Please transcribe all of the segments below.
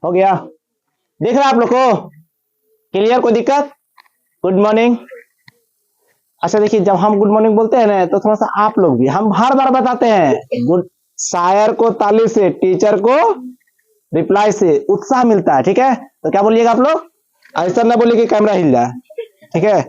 हो गया? देख रहे हैं आप लोग को? क्लियर? कोई दिक्कत? Good morning. अच्छा देखिए, जब हम गुड मॉर्निंग बोलते हैं ना तो थोड़ा सा आप लोग भी, हम हर बार बताते हैं गुड, शायर को ताली से, टीचर को रिप्लाई से उत्साह मिलता है। ठीक है, तो क्या बोलिएगा आप लोग? ऐसा ना बोलिए कि कैमरा हिल जाए। ठीक है,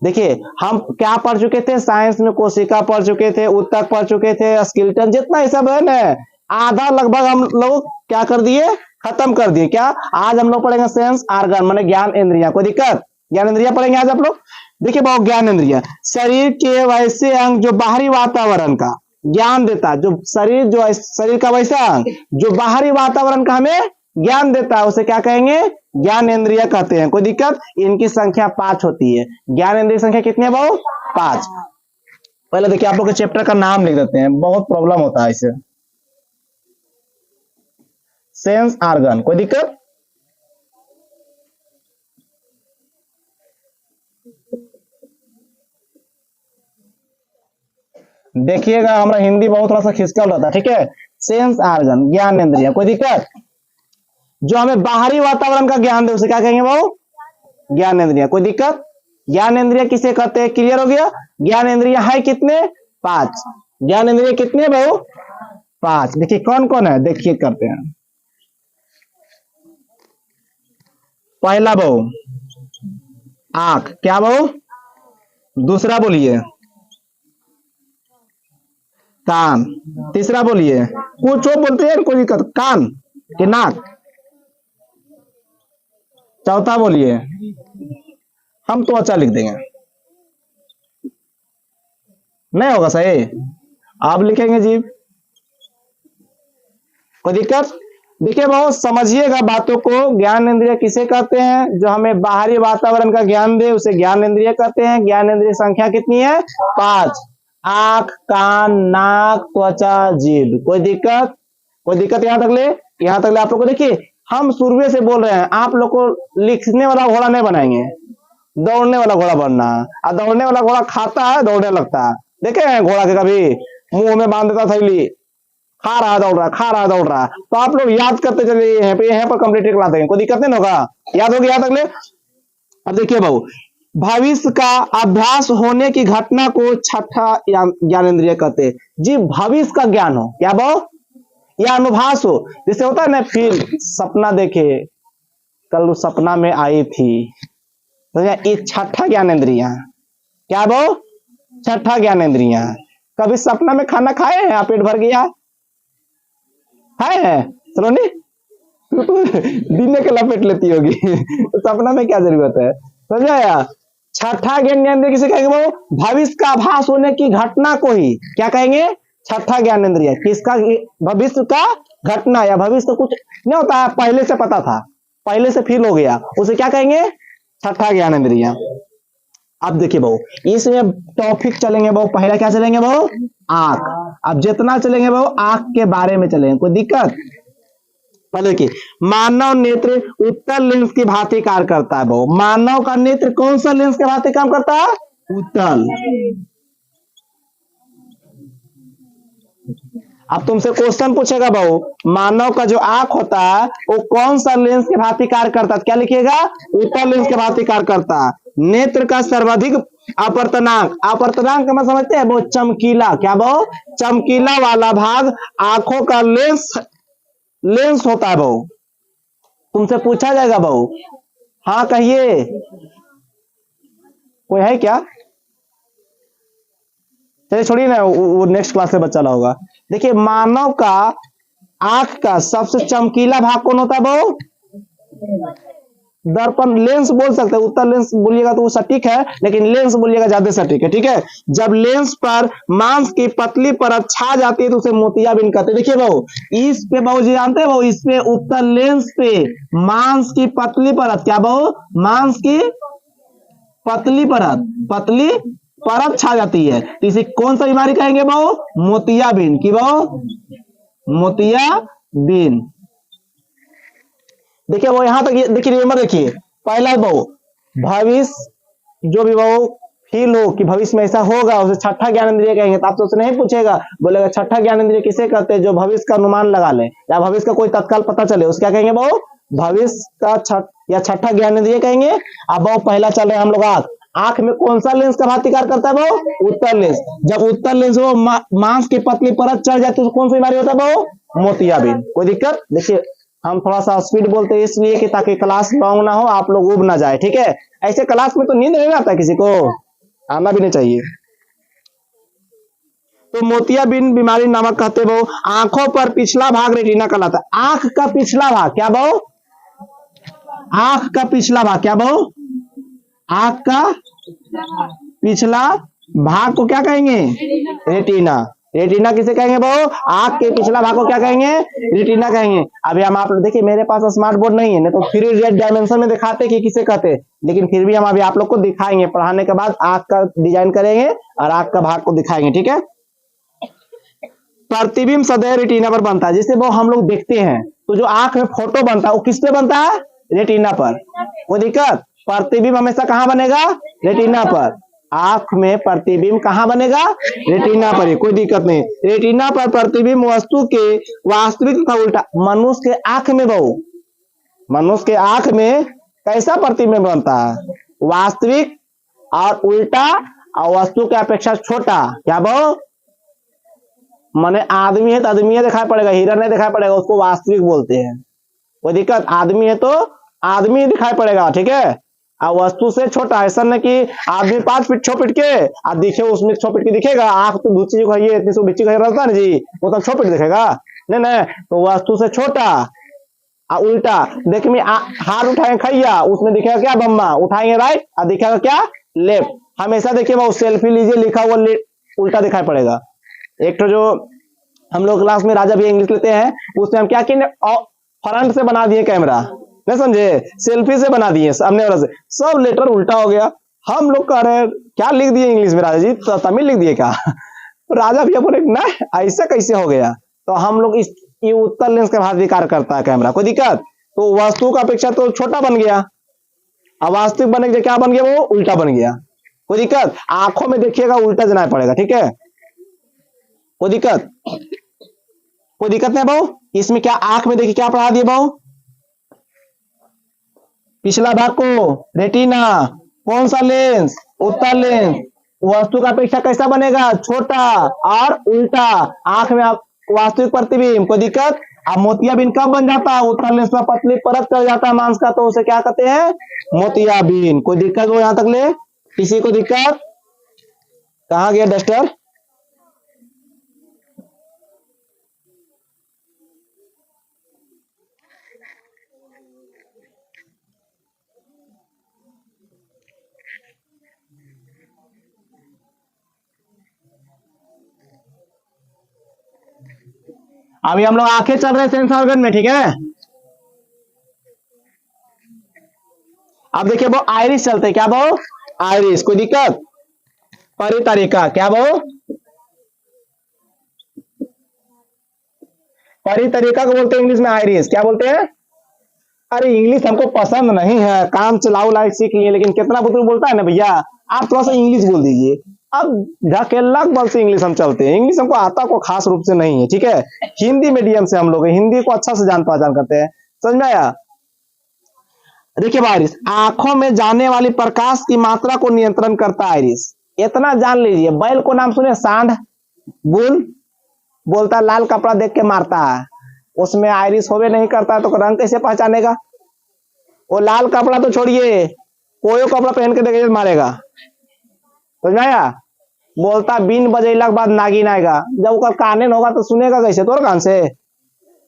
देखिए हम क्या पढ़ चुके थे साइंस में, कोशिका पढ़ चुके थे, उत्तक पढ़ चुके थे, स्केलेटन, जितना ये सब है ना, आधा लगभग हम लोग क्या कर दिए, खत्म कर दिए। क्या आज हम लोग पढ़ेंगे सेंस आर्गन, माने ज्ञान इंद्रिया। कोई दिक्कत? ज्ञान इंद्रिया पढ़ेंगे आज आप लोग। देखिए बहुत ज्ञान इंद्रिया शरीर के वैसे अंग जो बाहरी वातावरण का ज्ञान देता है, जो शरीर का वैसा अंग जो बाहरी वातावरण का हमें ज्ञान देता है, उसे क्या कहेंगे? ज्ञान इंद्रिय कहते हैं। कोई दिक्कत? इनकी संख्या 5 होती है। ज्ञान इंद्रिय संख्या कितनी है भाऊ? 5। पहले देखिए आप लोग के चैप्टर का नाम लिख देते हैं, बहुत प्रॉब्लम होता है इसे। सेंस आर्गन। कोई दिक्कत? देखिएगा हमारा हिंदी बहुत थोड़ा सा खिसकल रहता है। ठीक है, सेंस आर्गन ज्ञान इंद्रिय। कोई दिक्कत? जो हमें बाहरी वातावरण का ज्ञान दे उसे क्या कहेंगे भाऊ? ज्ञान इंद्रिय। कोई दिक्कत? ज्ञान इंद्रिय किसे कहते हैं? क्लियर हो गया? ज्ञान इंद्रिय है कितने? 5। ज्ञान इंद्रिय कितने भाऊ? 5। देखिए कौन कौन है, देखिए करते हैं। पहला भाऊ आंख, क्या भाऊ? दूसरा बोलिए कान, तीसरा बोलिए कुछ और बोलते हैं, कोई दिक्कत? कान के नाक, चौथा बोलिए, हम तो अच्छा लिख देंगे, नहीं होगा सही? आप लिखेंगे जी, कोई दिक्कत? देखिए बहुत समझिएगा बातों को। ज्ञान इंद्रिय किसे कहते हैं? जो हमें बाहरी वातावरण का ज्ञान दे उसे ज्ञान इंद्रिय कहते हैं। ज्ञान इंद्रिय संख्या कितनी है? 5। आंख, कान, नाक, त्वचा, जीभ। कोई दिक्कत? कोई दिक्कत यहाँ तक ले? यहाँ तक ले आप लोग को। देखिए हम शुरू से बोल रहे हैं, आप लोग को लिखने वाला घोड़ा नहीं बनाएंगे, दौड़ने वाला घोड़ा बनना है। और दौड़ने वाला घोड़ा खाता है, दौड़ने लगता है। देखे हैं घोड़ा के कभी? मुंह में बांध देता थैली, खा रहा दौड़ रहा, खा रहा दौड़ रहा। तो आप लोग याद करते चलिए, यहाँ पर कंप्लीट क्लास देंगे, कोई दिक्कत नहीं होगा। याद होगी यहाँ तक ले? अब देखिए भाऊ, भविष्य का अभ्यास होने की घटना को छठा ज्ञान इंद्रिय कहते हैं जी। भविष्य का ज्ञान हो, क्या भाऊ? या अनुभवास हो, जैसे होता है ना, फील, सपना देखे, कल सपना में आई थी, तो ये छठा ज्ञान इंद्रिया। क्या भाऊ? छठा ज्ञान इंद्रिया। कभी सपना में खाना खाए हैं, पेट भर गया है? चलो नहीं दिन के लपेट लेती होगी तो सपना में क्या जरूरत है? समझाया? छठा ज्ञान इंद्रिय किसे कहेंगे भाऊ? भविष्य का आभास होने की घटना को ही क्या कहेंगे? छठा ज्ञान इंद्रिय। किसका? भविष्य का घटना, या भविष्य तो कुछ नहीं होता है, पहले से पता था, पहले से फील हो गया, उसे क्या कहेंगे? छठा ज्ञान इंद्रिय। अब देखिए भाऊ, इसमें टॉपिक चलेंगे भाऊ, पहला क्या चलेंगे भाऊ? आंख। अब जितना चलेंगे भाऊ आंख के बारे में चलेंगे, कोई दिक्कत? पहले देखिए, मानव नेत्र उत्तल लेंस की भांति कार्य करता है भाऊ। मानव का नेत्र कौन सा लेंस के भांति काम करता है? उत्तल। अब तुमसे क्वेश्चन पूछेगा भाऊ, मानव का जो आंख होता है वो कौन सा लेंस के भांति कार्य करता है? क्या लिखिएगा? उत्तल लेंस के भांति कार्य करता है। नेत्र का सर्वाधिक अपवर्तनांक, अपवर्तनांक में समझते हैं वो चमकीला, क्या भाऊ? चमकीला वाला भाग आंखों का लेंस होता है भाऊ। तुमसे पूछा जाएगा भाऊ, हाँ कहिए, कोई है क्या? चलिए छोड़िए ना, वो नेक्स्ट क्लास से बच्चा होगा। देखिए मानव का आंख का सबसे चमकीला भाग कौन होता है भाऊ? दर्पण, लेंस बोल सकते हैं। उत्तर लेंस बोलिएगा तो वो सटीक है, लेकिन लेंस बोलिएगा ज्यादा सटीक है। ठीक है, जब लेंस पर मांस की पतली परत छा जाती है तो उसे मोतियाबिंद कहते हैं। देखिए भाऊ, इस पे भाऊ जी जानते हैं भाऊ, इस पे उत्तर लेंस पे मांस की पतली परत, क्या भाऊ? मांस की पतली परत छा जाती है, तो इसे कौन सा बीमारी कहेंगे भाऊ? मोतियाबिंद की भाऊ, मोतियाबिंद। देखिए वो यहां तक, देखिए रिमेंबर, देखिए पहला भाऊ भविष्य जो भी भाऊ फील हो कि भविष्य में ऐसा होगा उसे छठा ज्ञान इंद्रिय कहेंगे। तो आप तो उससे नहीं पूछेगा, बोलेगा छठा ज्ञान इंद्रिय किसे कहते हैं? जो भविष्य का अनुमान लगा ले या भविष्य का कोई तत्काल पता चले, उसे क्या कहेंगे भाऊ? भविष्य का छठा ज्ञान इंद्रिय कहेंगे। अब वो पहला चल रहे हैं हम लोग आंख। आंख में कौन सा लेंस का भांति कार्य करता है वो? उत्तल लेंस। जब उत्तल लेंस वो मांस की पतली परत चढ़ जाती है तो कौन सी बीमारी होता है वो? मोतियाबिंद। कोई दिक्कत? देखिए हम थोड़ा सा स्पीड बोलते हैं इसलिए कि ताकि क्लास लॉन्ग ना हो, आप लोग उब ना जाए, ठीक है। ऐसे क्लास में तो नींद नहीं आता किसी को, आना भी नहीं चाहिए। तो मोतियाबिंद बीमारी नामक कहते बहु। आंखों पर पिछला भाग रेटिना कहलाता है। आंख का पिछला भाग क्या बहु? आंख का पिछला भाग क्या बहु? आंख का पिछला भाग को क्या कहेंगे? रेटिना। रेटिना किसे कहेंगे बहु? आंख के पिछला भाग को क्या कहेंगे? रेटिना कहेंगे। अभी हम आप देखिए मेरे पास स्मार्ट बोर्ड नहीं है, नहीं तो 3 डायमेंशन में दिखाते कि किसे कहते, लेकिन फिर भी हम अभी आप लोग को दिखाएंगे। पढ़ाने के बाद आंख का डिजाइन करेंगे और आंख का भाग को दिखाएंगे, ठीक है। प्रतिबिंब सदैव रेटिना पर बनता है। जैसे वो हम लोग देखते हैं तो जो आंख में फोटो बनता है वो किस पे बनता है? रेटिना पर। कोई दिक्कत? प्रतिबिंब हमेशा कहां बनेगा? रेटिना पर। आंख में प्रतिबिंब कहां बनेगा? रेटिना पर ही, कोई दिक्कत नहीं। रेटिना पर प्रतिबिंब वस्तु के वास्तविक का उल्टा। मनुष्य के आंख में बहु, मनुष्य के आंख में कैसा प्रतिबिंब बनता है? वास्तविक और उल्टा और वस्तु के अपेक्षा छोटा। क्या बहु? माने आदमी है तो आदमी दिखाई पड़ेगा, हिरन नहीं दिखाई पड़ेगा, उसको वास्तविक बोलते हैं। कोई दिक्कत? आदमी है तो आदमी दिखाई पड़ेगा, ठीक है। और वस्तु से छोटा, ऐसा नहीं कि आदमी 5 फीट 6 फीट के और दिखे उसमें 6 फीट की दिखेगा। आंख तो दूसरी जगह है, इतनी सो बिच्ची रहता है ना जी, वो तो 6 फीट दिखेगा। नहीं नहीं, तो वस्तु से छोटा और उल्टा। देखिए मैं हाथ उठाएंगे खैया, उसमें दिखेगा क्या? बम्मा। उठाएंगे राइट और दिखेगा क्या? लेफ्ट। हमेशा देखिए वो सेल्फी लीजिए लिखा हुआ उल्टा दिखाई पड़ेगा। एक तो जो हम लोग क्लास में राजा भी इंग्लिश लेते हैं उसमें हम क्या किए? फ्रंट से बना दिए कैमरा, नहीं समझे, सेल्फी से बना दिए सामने वाला से, सब लेटर उल्टा हो गया। हम लोग कह रहे हैं क्या लिख दिए इंग्लिश में राजा जी, तो तमिल लिख दिए क्या? राजा भैया बोले ना ऐसा कैसे हो गया? तो हम लोग इस ये उत्तल लेंस का भांति कार्य करता है कैमरा। कोई दिक्कत? तो वस्तु का अपेक्षा तो छोटा बन गया, अवास्तविक बने के क्या बन गया? वो उल्टा बन गया। कोई दिक्कत? आंखों में देखिएगा उल्टा जाना पड़ेगा, ठीक है। कोई दिक्कत? कोई दिक्कत नहीं बहु? इसमें क्या आंख में देखिए क्या पढ़ा दिए बहु? पिछला भाग को रेटिना। कौन सा लेंस? उत्तल लेंस। वस्तु का अपेक्षा कैसा बनेगा? छोटा और उल्टा। आंख में वास्तविक प्रतिबिंब। कोई दिक्कत? अब मोतियाबिंद कब बन जाता है? उत्तल लेंस में पतली परत चढ़ जाता है मांस का, तो उसे क्या कहते हैं? मोतियाबिंद। कोई दिक्कत हो यहां तक ले? किसी को दिक्कत? कहां गया डस्टर? अभी हम लोग आंखें चल रहे हैं सेंस ऑर्गन में, ठीक है। अब देखिए वो आइरिस चलते, क्या वो? आइरिस। कोई दिक्कत? परितरिका। क्या वो? परितरिका को बोलते हैं इंग्लिश में आइरिस। क्या बोलते हैं? अरे इंग्लिश हमको पसंद नहीं है, काम चलाओ लाइफ सीख लिए, लेकिन कितना बुजुर्ग बोलता है ना भैया, आप थोड़ा सा इंग्लिश बोल दीजिए। अब ढकेला बल से इंग्लिश हम चलते हैं, इंग्लिश हमको आता को खास रूप से नहीं है, ठीक है। हिंदी मीडियम से हम लोग हिंदी को अच्छा से जान पहचान करते हैं, समझ में आया। देखिए आइरिस आंखों में जाने वाली प्रकाश की मात्रा को नियंत्रण करता है। आइरिस इतना जान लीजिए। बैल को नाम सुने? सांड। बुल बोलता लाल कपड़ा देख के मारता है, उसमें आइरिस होवे नहीं करता तो रंग कैसे पहचानेगा? वो लाल कपड़ा तो छोड़िए, कोई कपड़ा पहन के देखे मारेगा, समझ में आया। बोलता बीन बजेला के बाद नागिन आएगा, जब उसका कानून होगा तो सुनेगा कैसे? तोर कान से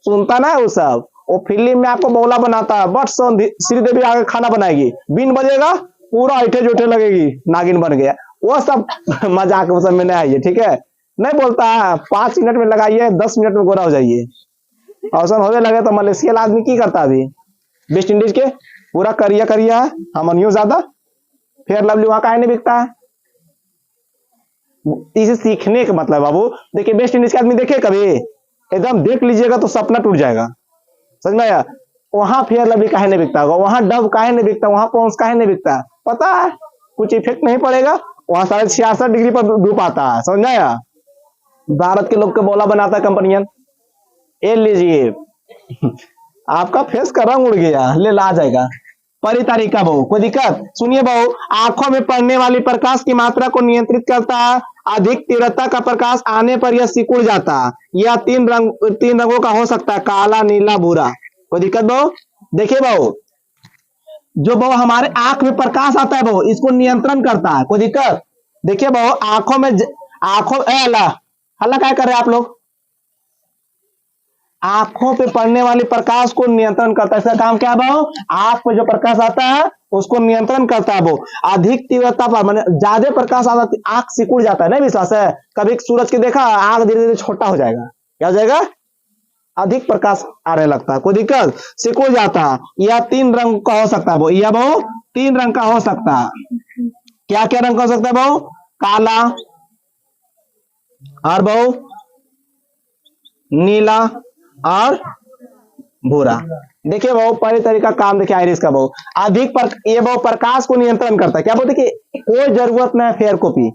सुनता ना वो सब। वो फिल्म में आपको बौला बनाता है, बट श्रीदेवी आगे खाना बनाएगी, बीन बजेगा पूरा ऐठे जोठे लगेगी, नागिन बन गया। वो सब मजाक वो सब में नहीं आइए, ठीक है। नहीं बोलता है 5 मिनट में लगाइए 10 मिनट में गोरा हो जाइए। औसम होने लगे तो मलेशिया आदमी की करता अभी वेस्ट इंडीज के पूरा करिया करिया है, हमनियो ज्यादा फेयर लवली वहां काहे नहीं बिकता है। इसे सीखने का मतलब बाबू, देखिए वेस्ट इंडीज के आदमी देखे कभी? एकदम देख लीजिएगा तो सपना टूट जाएगा, समझ में आया। वहां फेयर लवली काहे नहीं बिकता होगा, वहां डव काहे नहीं बिकता, वहां पॉन्स काहे नहीं बिकता? पता है कुछ इफेक्ट नहीं पड़ेगा, वहां 66.5 डिग्री पर धूप आता है, समझ में आया। भारत के लोग को बोला बनाता है कंपनियां, ये लीजिए आपका फेस का रंग उड़ गया, ले ला जाएगा। परितारिका बहु, कोई दिक्कत? सुनिए बहु, आंखों में पड़ने वाली प्रकाश की मात्रा को नियंत्रित करता है। अधिक तीव्रता का प्रकाश आने पर यह सिकुड़ जाता है। यह तीन रंगों का हो सकता है, काला, नीला, भूरा। कोई दिक्कत बहु? देखिए बहु, जो बहु हमारे आंख में प्रकाश आता है बहु, इसको नियंत्रण करता है। कोई दिक्कत? देखिए बहु, आंखों अल्लाह हल्ला क्या कर रहे हैं आप लोग? आंखों पे पड़ने वाली प्रकाश को नियंत्रण करता है। इसका काम क्या है बहु? आंख पे जो प्रकाश आता है उसको नियंत्रण करता है। वो अधिक तीव्रता पर माने ज्यादा प्रकाश आता है आंख सिकुड़ जाता है। नहीं विश्वास है? कभी सूरज के देखा, आंख धीरे धीरे छोटा हो जाएगा। क्या हो जाएगा? अधिक प्रकाश आने लगता है। कोई दिक्कत? सिकुड़ जाता है। यह तीन रंग का हो सकता है। यह बहु तीन रंग का हो सकता है। क्या क्या रंग का हो सकता है बहु? काला, और बहु नीला, और भूरा। देखिए बहु, पहले तरीका काम देखिए आइरिस का बहु ये बहु प्रकाश को नियंत्रण करता है। क्या बोलते कि कोई जरूरत नहीं फेयर कॉपी।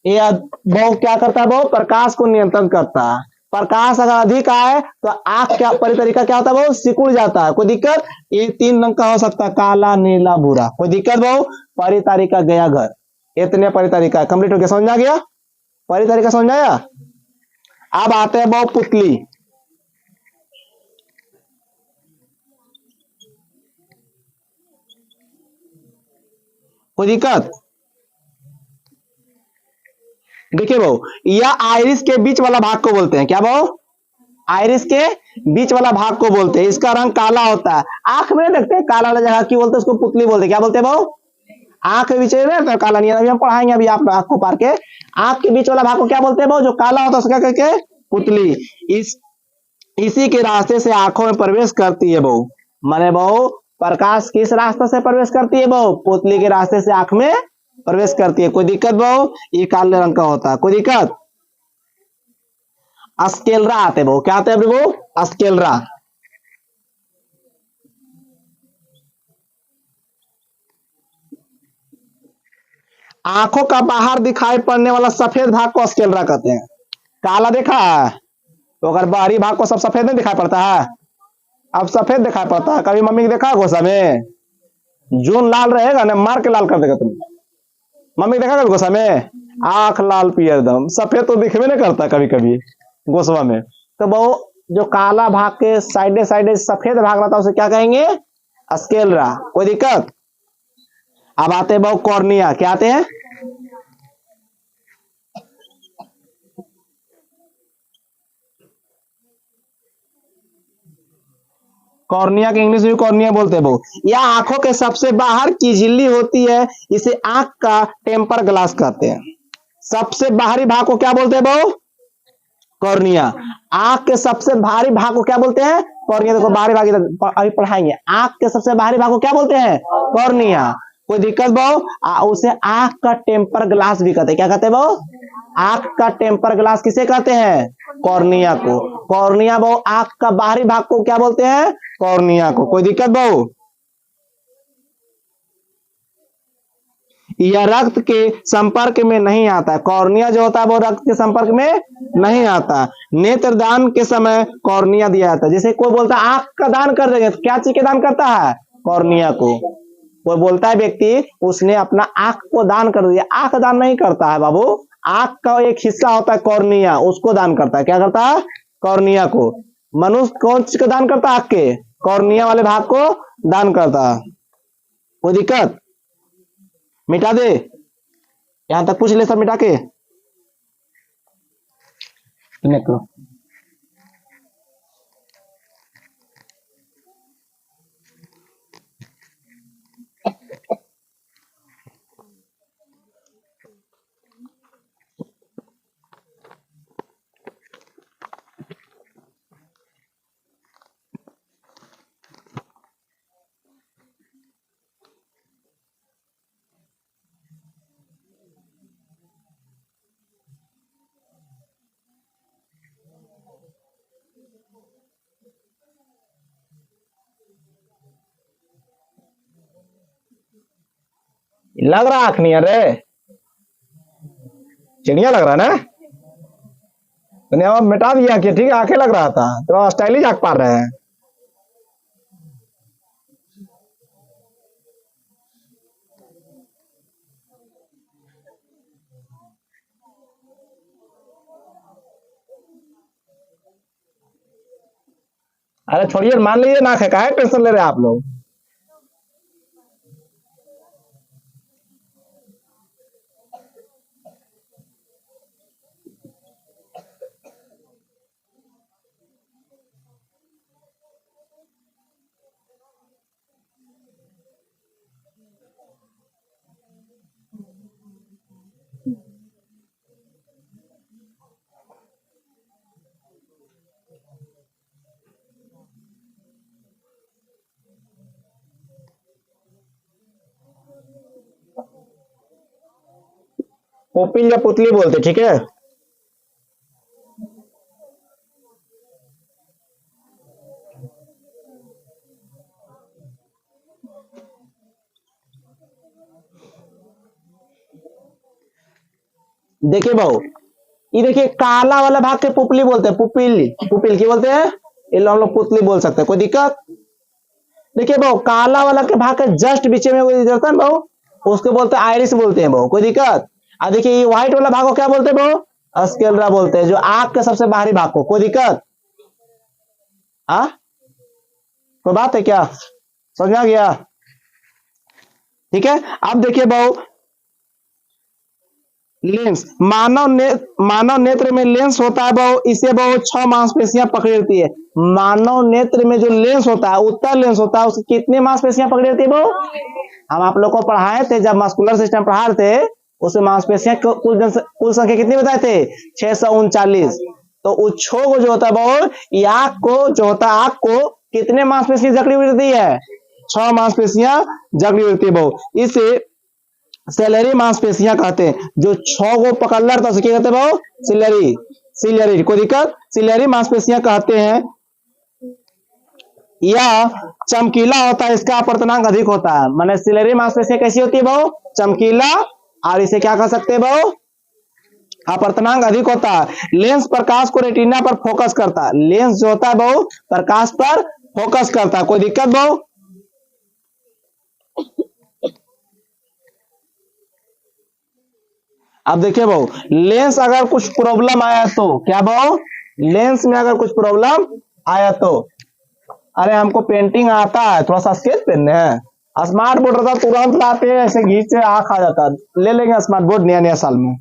ये बहु क्या करता है? बहु प्रकाश को नियंत्रण करता है। प्रकाश अगर अधिक आए तो आंख क्या परितरीका क्या होता है? बहु सिकुड़ जाता है। कोई दिक्कत? ये तीन रंग का हो सकता है, काला, नीला, भूरा। कोई दिक्कत बहु? परितारिका गया घर। इतने परितारिका कंप्लीट हो गया, समझ आ गया? परितारिका समझ आया? अब आते हैं बहु पुतली। कोई दिक्कत? देखिए बहु, यह आइरिस के बीच वाला भाग को बोलते हैं। क्या बहु? आइरिस के बीच वाला भाग को बोलते हैं। इसका रंग काला होता है। आंख में देखते हैं काला वाला जगह की बोलते हैं, उसको पुतली बोलते हैं। क्या बोलते हैं बहु? आंख के बीच में तो काला नहीं है। अभी हम पढ़ाएंगे अभी आप आंख को पार के। आंख के बीच वाला भाग को क्या बोलते हैं बहु? जो काला होता है उसका करके पुतली। इसी के रास्ते से आंखों में प्रवेश करती है बहु। माने बहु प्रकाश किस रास्ते से प्रवेश करती है बहु? पुतली के रास्ते से आंख में प्रवेश करती है। कोई दिक्कत बहु? ये काले रंग का होता है। कोई दिक्कत? अस्केलरा आते बहु। क्या आते हैं बहु? अस्केलरा। आंखों का बाहर दिखाई पड़ने वाला सफेद भाग को अस्केलरा कहते हैं। काला देखा है तो अगर बाहरी भाग को सब सफेद नहीं दिखाई पड़ता है, अब सफेद दिखाई पड़ता है। कभी मम्मी को देखा गोसा में जून लाल रहेगा ना, मार के लाल कर देगा तुम। मम्मी देखा कभी गोसा में आंख लाल पियर दम सफेद तो दिखने नहीं करता कभी कभी गोसवा में। तो बहु जो काला भाग के साइडे साइडे सफेद भाग रहता है उसे क्या कहेंगे? अस्केलरा। कोई दिक्कत? अब आते हैं बहु कॉर्निया। क्या आते हैं? कॉर्निया के इंग्लिश में कॉर्निया बोलते हैं बहु। यह आंखों के सबसे बाहर की झिल्ली होती है। इसे आंख का टेम्पर ग्लास कहते हैं। सबसे बाहरी भाग को क्या बोलते हैं बहु? कॉर्निया। आंख के सबसे भारी भाग को क्या बोलते हैं? कॉर्निया। देखो बाहरी भाग अभी पढ़ाएंगे। आंख के सबसे बाहरी भाग को क्या बोलते हैं? कॉर्निया। कोई दिक्कत बहु? उसे आंख का टेम्पर ग्लास भी कहते हैं। क्या कहते हैं बहु? आंख का टेम्पर ग्लास किसे कहते हैं? कॉर्निया को। कॉर्निया बहु आंख का बाहरी भाग को क्या बोलते हैं? कॉर्निया को। कोई दिक्कत बहु? यह रक्त के संपर्क में नहीं आता। कॉर्निया जो होता है वो रक्त के संपर्क में नहीं आता। नेत्रदान के समय कॉर्निया दिया जाता है। जैसे कोई बोलता है आंख का दान कर देंगे तो क्या चीज के दान करता है? कॉर्निया को। कोई बोलता है व्यक्ति उसने अपना आंख को दान कर दिया, आंख दान नहीं करता है बाबू। आंख का एक हिस्सा होता है कॉर्निया, उसको दान करता है। क्या करता है? कॉर्निया को। मनुष्य कौन चीज का दान करता है? आंख के कॉर्निया वाले भाग को दान करता है। कोई दिक्कत? मिटा दे, यहां तक पूछ ले सब मिटा के। करो। लग रहा आंख नहीं है रे, चिड़िया लग रहा ना। तूने अब मिटा दिया कि ठीक है, आंखें लग रहा था तो स्टाइलिश आंख पार रहे हैं। अरे छोड़िए, मान लीजिए नाक है, काहे टेंशन ले रहे हैं आप लोग। पोपिल या पुतली बोलते, ठीक है। देखिए भाऊ, ये देखिए काला वाला भाग के पुपली बोलते हैं, पुपिल, पुपिल की बोलते हैं, ये हम लोग पुतली बोल सकते हैं, कोई दिक्कत। देखिए भाऊ, काला वाला के भाग के जस्ट बीच में कोई रहता है भाऊ, उसको बोलते हैं आइरिस बोलते हैं भाऊ, कोई दिक्कत। अब देखिए ये व्हाइट वाला भाग को क्या बोलते हैं भाऊ, स्केलरा बोलते हैं, जो आग के सबसे बाहरी भाग को, कोई दिक्कत। हाँ, कोई बात है क्या, समझ आ गया, ठीक है। अब देखिए भाऊ, लेंस, मानव नेत्र में लेंस होता है बहु, इसे बहु 6 मांसपेशियां पकड़ी रहती है। मानव नेत्र में जो लेंस होता है, उत्तर लेंस होता है, उसकी कितनी मांसपेशियां पकड़ी रहती है बहु। हम आप लोग को पढ़ाए थे जब मस्कुलर सिस्टम पढ़ा रहे थे, उसमें मांसपेशियां कुल संख्या कितनी बताए थे, 639। तो उस छो को जो होता है बहु, ये आंख को जो होता है, आंख को कितने मांसपेशियां जकड़ी हुई रहती है, 6 मांसपेशियां जकड़ी रहती है बहु। इसे सेलेरी मांसपेशियां कहते हैं। जो 6 को पकड़ रहा था, क्या कहते हैं भाव, सिलेरी, सिलेरी, कोई दिक्कत, सिलेरी मांसपेशियां कहते हैं। यह चमकीला होता है, इसका अपवर्तनांक अधिक होता है। माने सिलेरी मांसपेशियां कैसी होती है भाव, चमकीला, और इसे क्या कह सकते हैं भाव, अपवर्तनांक अधिक होता है। लेंस प्रकाश को रेटिना पर फोकस करता है, लेंस जो होता है भाव प्रकाश पर फोकस करता है, कोई दिक्कत भाव। अब देखिए भाऊ, लेंस अगर कुछ प्रॉब्लम आया तो क्या भाऊ, लेंस में अगर कुछ प्रॉब्लम आया तो, अरे हमको पेंटिंग आता है, थोड़ा सा स्केच पेन है, स्मार्ट बोर्ड रहता तुरंत लाते हैं, ऐसे घींच से आंख आ जाता, ले लेंगे स्मार्ट बोर्ड नया नया साल में।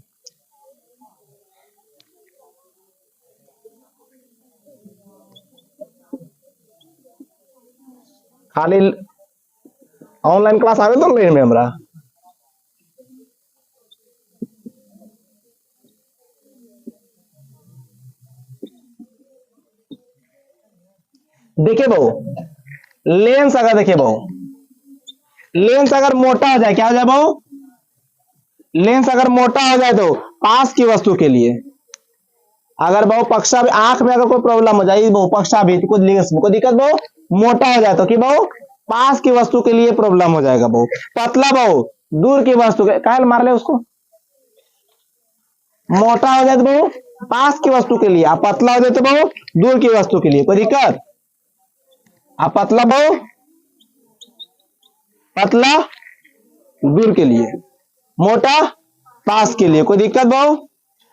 खाली ऑनलाइन क्लास आवे तो में हमरा। देखिए भाऊ, लेंस अगर देखिए भाऊ, लेंस अगर मोटा हो जाए, क्या हो जाए भाऊ, लेंस अगर मोटा हो जाए तो पास की वस्तु के लिए, अगर बहु पक्षा आंख में अगर कोई प्रॉब्लम हो जाए, बहु पक्षा भी कुछ लेंस में कोई दिक्कत बहु, मोटा हो जाए तो कि बहु पास की वस्तु के लिए प्रॉब्लम हो जाएगा बहु। पतला बहु दूर की वस्तु के, काहे मार ले उसको, मोटा हो जाए तो बहु पास की वस्तु के लिए, आप पतला हो जाए तो बहु दूर की वस्तु के लिए, कोई दिक्कत। आप पतला बहु, पतला दूर के लिए, मोटा पास के लिए, कोई दिक्कत बहु।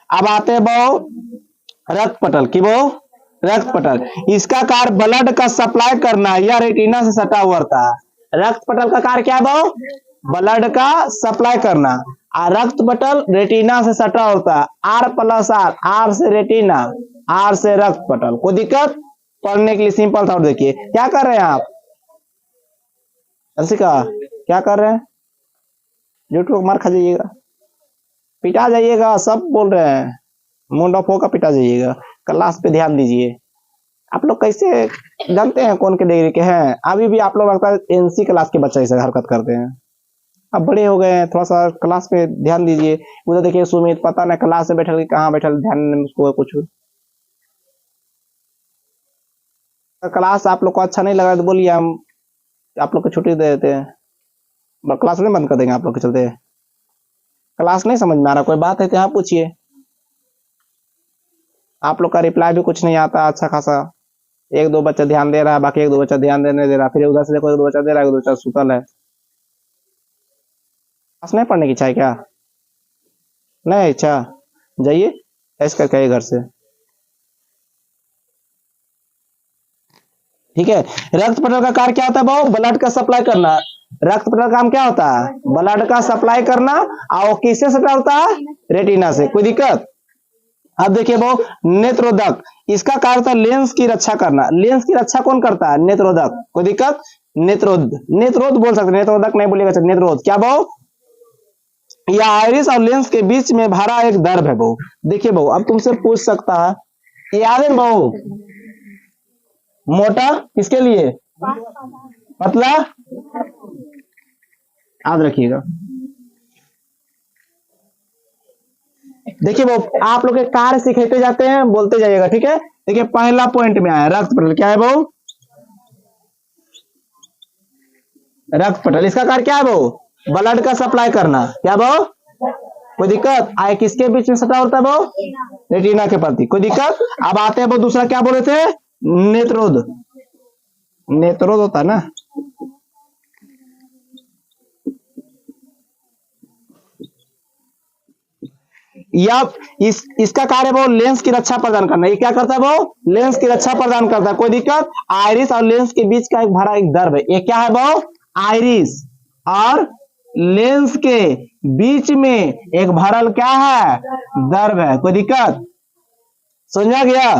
अब आते हैं बहु रक्त पटल की बहु, रक्त पटल, इसका कार्य ब्लड का सप्लाई करना या रेटिना से सटा हुआ रहता है। रक्त पटल का कार्य क्या है बहु, ब्लड का सप्लाई करना, और रक्त पटल रेटिना से सटा होता है। R+R, आर से रेटिना, आर से रक्त पटल, कोई दिक्कत। पढ़ने के लिए सिंपल था। और देखिए क्या कर रहे हैं आप, अंशिका क्या कर रहे हैं, यूट्यूब मार खा जाइएगा, पिटा जाइएगा, सब बोल रहे हैं, मुंड ऑफ होकर पिटा जाइएगा। क्लास पे ध्यान दीजिए। आप लोग कैसे जानते हैं कौन के डिग्री के हैं, अभी भी आप लोग लगता है एनसी क्लास के बच्चे ऐसे हरकत करते हैं। अब बड़े हो गए हैं, थोड़ा सा क्लास पे ध्यान दीजिए। उधर देखिए सुमित, पता नहीं क्लास में बैठल कहाँ बैठल, ध्यान उसको कुछ। क्लास आप लोग को अच्छा नहीं लगा तो बोलिए, हम आप लोग को छुट्टी दे देते हैं, क्लास नहीं बंद कर देंगे आप लोग के चलते। क्लास नहीं समझ में आ रहा, कोई बात है तो यहाँ पूछिए। आप लोग का रिप्लाई भी कुछ नहीं आता अच्छा खासा, एक दो बच्चा ध्यान दे रहा है, बाकी एक दो बच्चा ध्यान देने दे रहा, फिर उधर से देखो एक दो बच्चा दे रहा है, एक दो बच्चा सुतल है। क्लास नहीं पढ़ने की इच्छा है क्या, नहीं इच्छा, जाइए ऐसे करके आइए घर से। ठीक है। रक्त पटल का कार्य क्या होता है भाऊ? ब्लड का सप्लाई करना। रक्त पटल का काम क्या होता है? ब्लड का सप्लाई करना। और वो किससे सप्लाई होता है? रेटिना से। कोई दिक्कत? अब देखिए भाऊ, नेत्रोदक, इसका कार्य होता है लेंस की रक्षा करना। लेंस की रक्षा कौन करता है? नेत्रोदक। कोई दिक्कत? नेत्रोद, नेत्रोद बोल सकते, नेत्रोदक नहीं बोलेगा। नेत्रोद क्या भाऊ? यह आइरिस और लेंस के बीच में भरा एक दर्भ है भाऊ। देखिए भाऊ, अब तुमसे पूछ सकता है, याद है भाऊ? मोटा किसके लिए? पतला? याद रखिएगा। देखिए वो आप लोग के कार्य सिखाते जाते हैं, बोलते जाइएगा, ठीक है। देखिए पहला पॉइंट में आया रक्त पटल, क्या है वो? रक्त पटल, इसका कार्य क्या है वो? ब्लड का सप्लाई करना। क्या वो? कोई दिक्कत? आए किसके बीच में सटा होता है वो? रेटिना के प्रति। कोई दिक्कत? अब आते हैं वो दूसरा, क्या बोले थे? नेत्रोद। नेत्रोद होता है ना। या इसका कार्य वो लेंस की रक्षा प्रदान करना। ये क्या करता है वो? लेंस की रक्षा प्रदान करता है। कोई दिक्कत? आइरिस और लेंस के बीच का एक भरा एक दर्भ है। ये क्या है वो? आइरिस और लेंस के बीच में एक भरल क्या है? दर्भ है। कोई दिक्कत? समझा गया?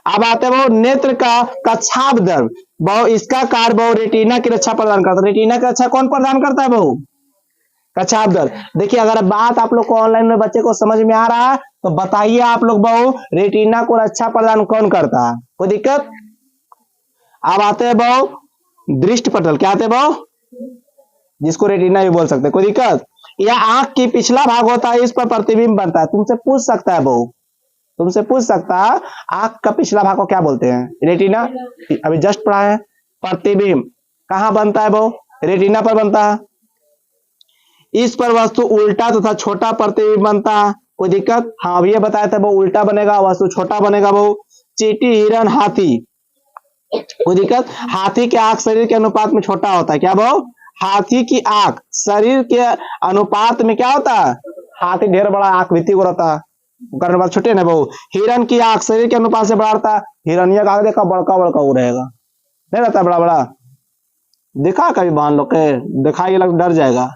अब आते हैं वो नेत्र का कच्छाप दर्भ। वो इसका कार्य वो रेटिना की रक्षा प्रदान करता है। रेटिना की रक्षा कौन प्रदान करता है वो? कच्छाप दर्द। देखिए अगर बात आप लोग को ऑनलाइन में बच्चे को समझ में आ रहा है तो बताइए आप लोग बहु, रेटिना को रक्षा प्रदान कौन करता है? कोई दिक्कत? अब आते हैं बहु दृष्टि पटल। क्या आते हैं बहु? जिसको रेटिना भी बोल सकते हैं। कोई दिक्कत? यह आंख की पिछला भाग होता है, इस पर प्रतिबिंब बनता है। तुमसे पूछ सकता है बहु, तुमसे पूछ सकता है आंख का पिछला भाग को क्या बोलते हैं? रेटिना। अभी जस्ट पढ़ा है। प्रतिबिंब कहां बनता है बहु? रेटिना पर बनता है। इस पर वस्तु उल्टा तथा छोटा प्रतिबिंब बनता है। कोई दिक्कत? हाँ अभी ये बताया था वो उल्टा बनेगा, वस्तु छोटा बनेगा। वो चींटी, हिरन, हाथी। कोई दिक्कत? हाथी की आंख शरीर के अनुपात में छोटा होता है। क्या वो? हाथी की आंख शरीर के अनुपात में क्या होता है? हाथी ढेर बड़ा आंख भीती को रहता है, करने छोटे ना वो। हिरन की आंख शरीर के अनुपात से बड़ा रहता है। हिरनिया का आंख देखा बड़का बड़का वो रहेगा, नहीं रहता बड़ा बड़ा। दिखा कभी बहन लोग के? दिखाई लग डर जाएगा।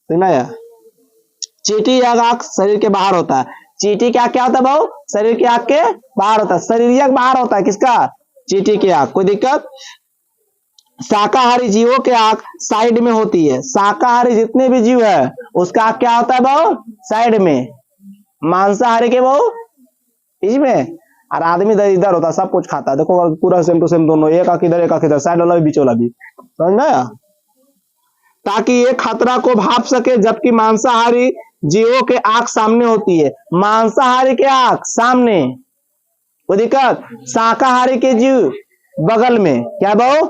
चींटी या आंख शरीर के बाहर होता है। चींटी क्या क्या होता है भाऊ? शरीर की आंख के बाहर होता है। शरीर बाहर होता है किसका? चींटी की आंख। कोई दिक्कत? शाकाहारी जीवों के आंख साइड में होती है। शाकाहारी जितने भी जीव है उसका आंख क्या होता है भाऊ? साइड में। मांसाहारी के भाऊ बीच में। और आदमी इधर इधर होता है, सब कुछ खाता है। देखो पूरा सेम टू सेम दोनों, एक आंख इधर एक आंख इधर, साइड वाला भी बीच वाला भी। समझ में आया? ताकि ये खतरा को भाप सके, जबकि मांसाहारी जीवों के आंख सामने होती है। मांसाहारी के आंख सामने। कोई दिक्कत? शाकाहारी के जीव बगल में। क्या बहु?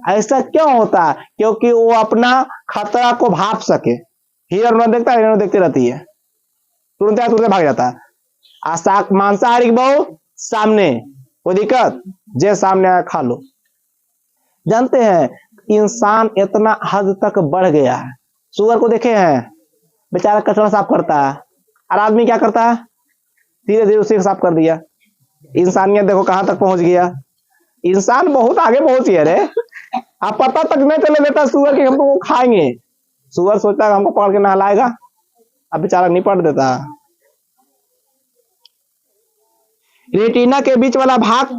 ऐसा क्यों होता है? क्योंकि वो अपना खतरा को भाप सके। हिरन देखता है, हिरन देखती रहती है, तुरंत तुरंत भाग जाता है। मांसाहारी की बहु सामने। कोई दिक्कत? जे सामने आया खा लो। जानते हैं इंसान इतना हद तक बढ़ गया है। सुअर को देखे हैं, बेचारा कचरा साफ करता है, और आदमी क्या करता है? धीरे धीरे उसे साफ कर दिया। इंसानियत देखो कहां तक पहुंच गया। इंसान बहुत आगे पहुंच गया रे। आप पता तक नहीं चले देता सुअर के हम तो वो खाएंगे। सुअर सोचता है हमको पकड़ के नहलाएगा, अब बेचारा निपट देता है। रेटिना के बीच वाला भाग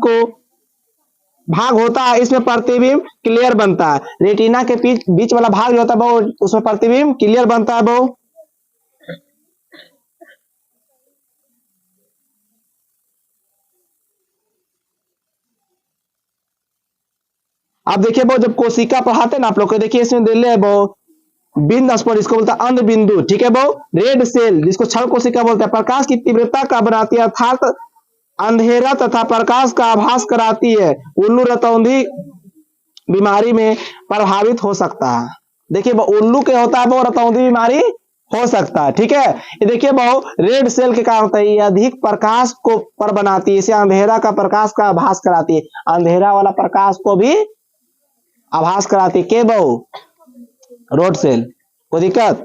होता है, इसमें प्रतिबिंब क्लियर बनता है। रेटिना के बीच वाला भाग जो होता है वो, उसमें प्रतिबिंब क्लियर बनता है वो। अब देखिए वो जब कोशिका पढ़ाते ना आप लोग को, देखिए इसमें दिल्ली है वो बिंद स्पॉट, इसको बोलता है अंध बिंदु। ठीक है वो रेड सेल, जिसको छल कोशिका बोलते हैं, प्रकाश की तीव्रता का बनाती है, अर्थात अंधेरा तथा प्रकाश का आभास कराती है। उल्लू रतौंधी बीमारी में प्रभावित हो सकता है। देखिए वो उल्लू के होता है वो रतौंधी बीमारी हो सकता है। ठीक है, ये देखिए वो रेड सेल के कारण होता है, ये अधिक प्रकाश को पर बनाती है, इसे अंधेरा का प्रकाश का आभास कराती है। अंधेरा वाला प्रकाश को भी आभास कराती है के बहु रोड सेल। कोई दिक्कत?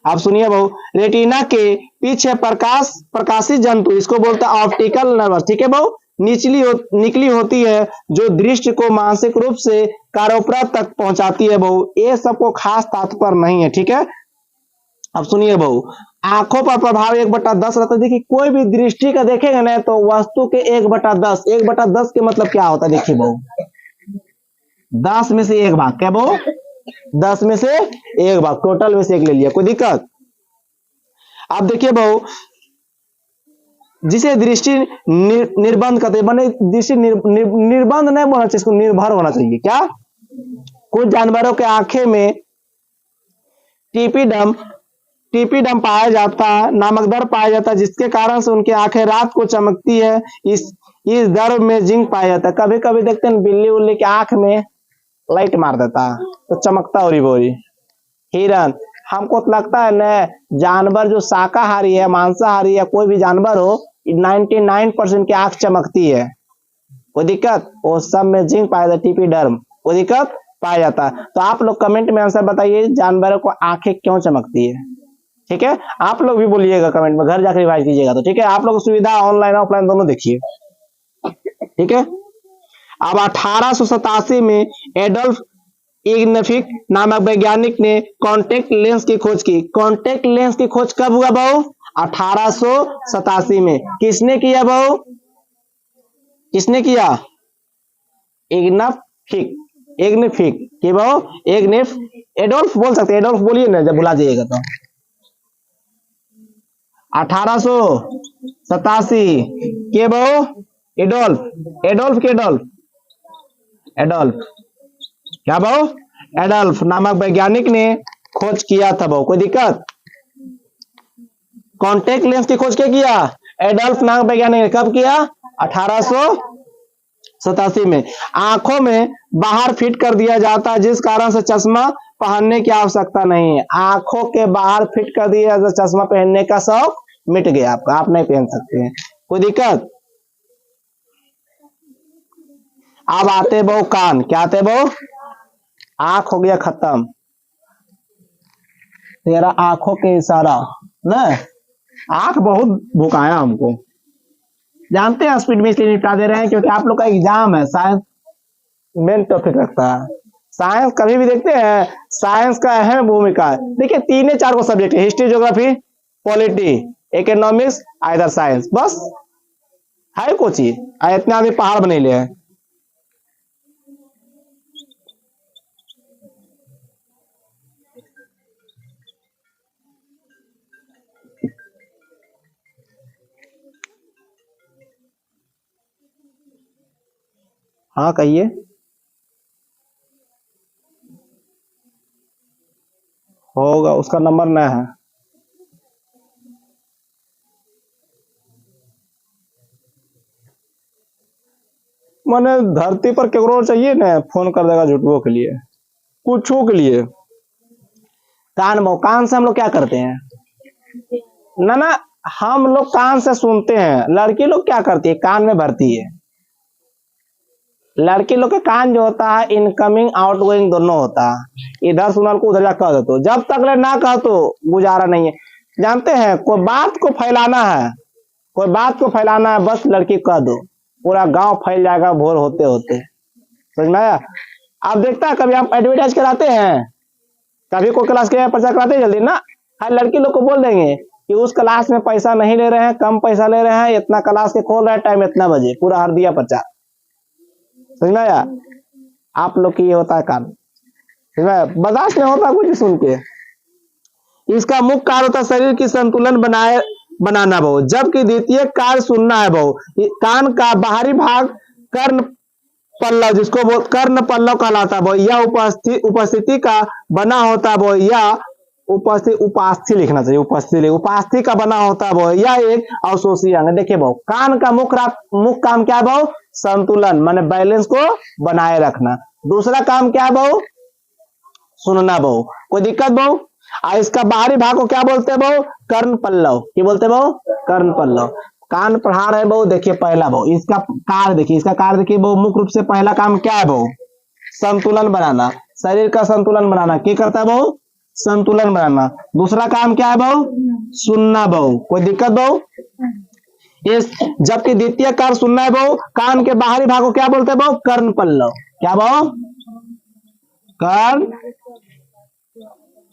आप सुनिए बहु, रेटिना के पीछे प्रकाशित जंतु, इसको बोलते हैं ऑप्टिकल नर्व, ठीक है बहु, निकली होती है जो दृष्टि को मानसिक रूप से कारोपरा तक पहुंचाती है बहु। ये सबको खास तात्पर्य नहीं है, ठीक है। अब सुनिए बहु, आंखों पर प्रभाव 1/10 रहता है। देखिए कोई भी दृष्टि का देखेगा ना तो वस्तु के 1/10, 1/10 के मतलब क्या होता है देखिए बहु, 10 में से 1 भाग, क्या बहु, 10 में से 1 भाग, टोटल में से 1 ले लिया, कोई दिक्कत। अब देखिए बहु, जिसे दृष्टि निर्बंध कहते हैं, दृष्टि निर्बंध नहीं बोलना चाहिए, इसको निर्भर होना चाहिए। क्या, कुछ जानवरों के आंखें में टीपीडम पाया जाता है, नमकदर पाया जाता है, जिसके कारण से उनकी आंखें रात को चमकती है। इस दर में जिंक पाया जाता है। कभी कभी देखते हैं बिल्ली उल्ली की आंख में लाइट मार देता है तो चमकता हो रही। हिरन, हमको तो लगता है न, जानवर जो शाकाहारी है, मांसाहारी है, कोई भी जानवर हो, 99% की आंख चमकती है, कोई दिक्कत, वो सब में जिंक पाया जाता है, टीपीडर्म, कोई दिक्कत पाया जाता है। तो आप लोग कमेंट में आंसर बताइए, जानवरों को आंखें क्यों चमकती है, ठीक है। आप लोग भी बोलिएगा कमेंट में, घर जाकर रिवाइज कीजिएगा, तो ठीक है। आप लोग सुविधा ऑनलाइन ऑफलाइन दोनों देखिए, ठीक है। अब 1887 में एडोल्फ इग्नेफिक नामक वैज्ञानिक ने कॉन्टेक्ट लेंस की खोज की। कॉन्टेक्ट लेंस की खोज कब हुआ बहु, 1887 में। किसने किया बहु, किसने किया, इग्नेफिक की बहु, एडोल्फ बोल सकते, एडोल्फ बोलिए ना जब बुला जाइएगा तो। 1887 के बहु, एडोल्फ क्या बहु, एडोल्फ नामक वैज्ञानिक ने खोज किया था बहु, कोई दिक्कत। कॉन्टेक्ट लेंस की खोज क्या किया, एडोल्फ नामक वैज्ञानिक ने कब किया, 1887 में। आंखों में बाहर फिट कर दिया जाता है, जिस कारण से चश्मा पहनने की आवश्यकता नहीं है। आंखों के बाहर फिट कर दिया तो चश्मा पहनने का शौक मिट गया आपका, आप नहीं पहन सकते हैं, कोई दिक्कत। अब आते बहु कान, क्या आते बहु, आंख हो गया खत्म, तेरा आंखों के इशारा ना, आंख बहुत भुकाया हमको, जानते हैं स्पीड में इसलिए निपटा दे रहे हैं क्योंकि आप लोग का एग्जाम है, साइंस मेन टॉपिक रखता है। साइंस कभी भी देखते हैं, साइंस का अहम भूमिका है। देखिए 3-4 को सब्जेक्ट है, history, geography, polity, economics, either science, बस है कुछ ही, इतने आदमी पहाड़ बने ले हैं। हाँ कहिए, होगा, उसका नंबर नहीं है। मैंने धरती पर केकरो चाहिए ना, फोन कर देगा झूठों के लिए, कुछों के लिए। कान से हम लोग क्या करते हैं ना, हम लोग कान से सुनते हैं। लड़की लोग क्या करती है, कान में भरती है। लड़की लोग के कान जो होता है, इनकमिंग आउटगोइंग दोनों होता है, इधर सुनल को उधर जा कह दो, जब तक ले ना कह तो गुजारा नहीं है। जानते हैं, कोई बात को फैलाना है, कोई बात को फैलाना है, बस लड़की कह दो, पूरा गांव फैल जाएगा भोर होते होते, समझ में आया। आप देखता है कभी आप एडवर्टाइज कराते हैं, कभी कोई क्लास के पर्चा कराते हैं जल्दी ना, हर लड़की लोग को बोल देंगे कि उस क्लास में पैसा नहीं ले रहे हैं, कम पैसा ले रहे हैं, इतना क्लास के खोल रहे हैं, टाइम इतना बजे, पूरा हर दिया पर्चा, समझ में आया। आप लोग की ये होता है काम, बर्दाश्त नहीं होता कुछ सुन के। इसका मुख्य कार्य होता है शरीर की संतुलन बनाना बहु, जबकि द्वितीय कार्य सुनना है बहु। कान का बाहरी भाग कर्ण पल्लव, जिसको कर्ण पल्लव कहलाता है, यह उपस्थिति का बना होता है, यह उपास्थि लिखना चाहिए, उपास्थि का बना होता है, यह एक अवशोषी अंग। देखिए बहु, कान का मुख्य काम क्या है बहु, संतुलन माने बैलेंस को बनाए रखना। दूसरा काम क्या है बहु, सुनना बहु, कोई दिक्कत बहु। इसका बाहरी भाग को क्या बोलते हैं बहु, कर्ण पल्लव, क्या बोलते हैं बहु, कर्ण पल्लव। कान प्रहार है बहु, देखिए पहला बहु, इसका कार्य देखिए, बहु मुख्य रूप से पहला काम क्या है बहु, संतुलन बनाना, शरीर का संतुलन बनाना। क्या करता है बहु, संतुलन बनाना। दूसरा काम क्या है भाऊ? सुनना भाऊ। कोई दिक्कत भाऊ? ये जबकि द्वितीय कार्य सुनना है भाऊ। कान के बाहरी भाग को क्या बोलते हैं भाऊ? कर्ण पल्लव। क्या भाऊ? कर्ण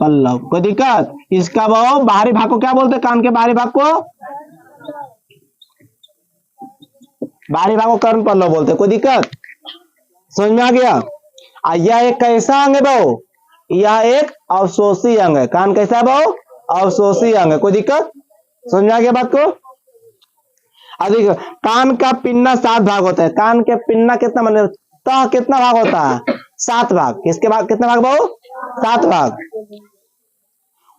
पल्लव। कोई दिक्कत? इसका भाव बाहरी भाग को क्या बोलते हैं? कान के बाहरी भाग को कर्ण पल्लव बोलते हैं। कोई दिक्कत? समझ में आ गया? यह एक कैसा अंग है भाव? यह एक अवशोषी अंग है। कान कैसा है भाव? अवशोषी अंग है। कोई दिक्कत? समझ में आ गया बात को? अधिक कान का पिन्ना 7 भाग होता है। कान के पिन्ना कितना मतलब कितना भाग होता है? 7 भाग। किसके भाग कितने भाग भाव? 7 भाग।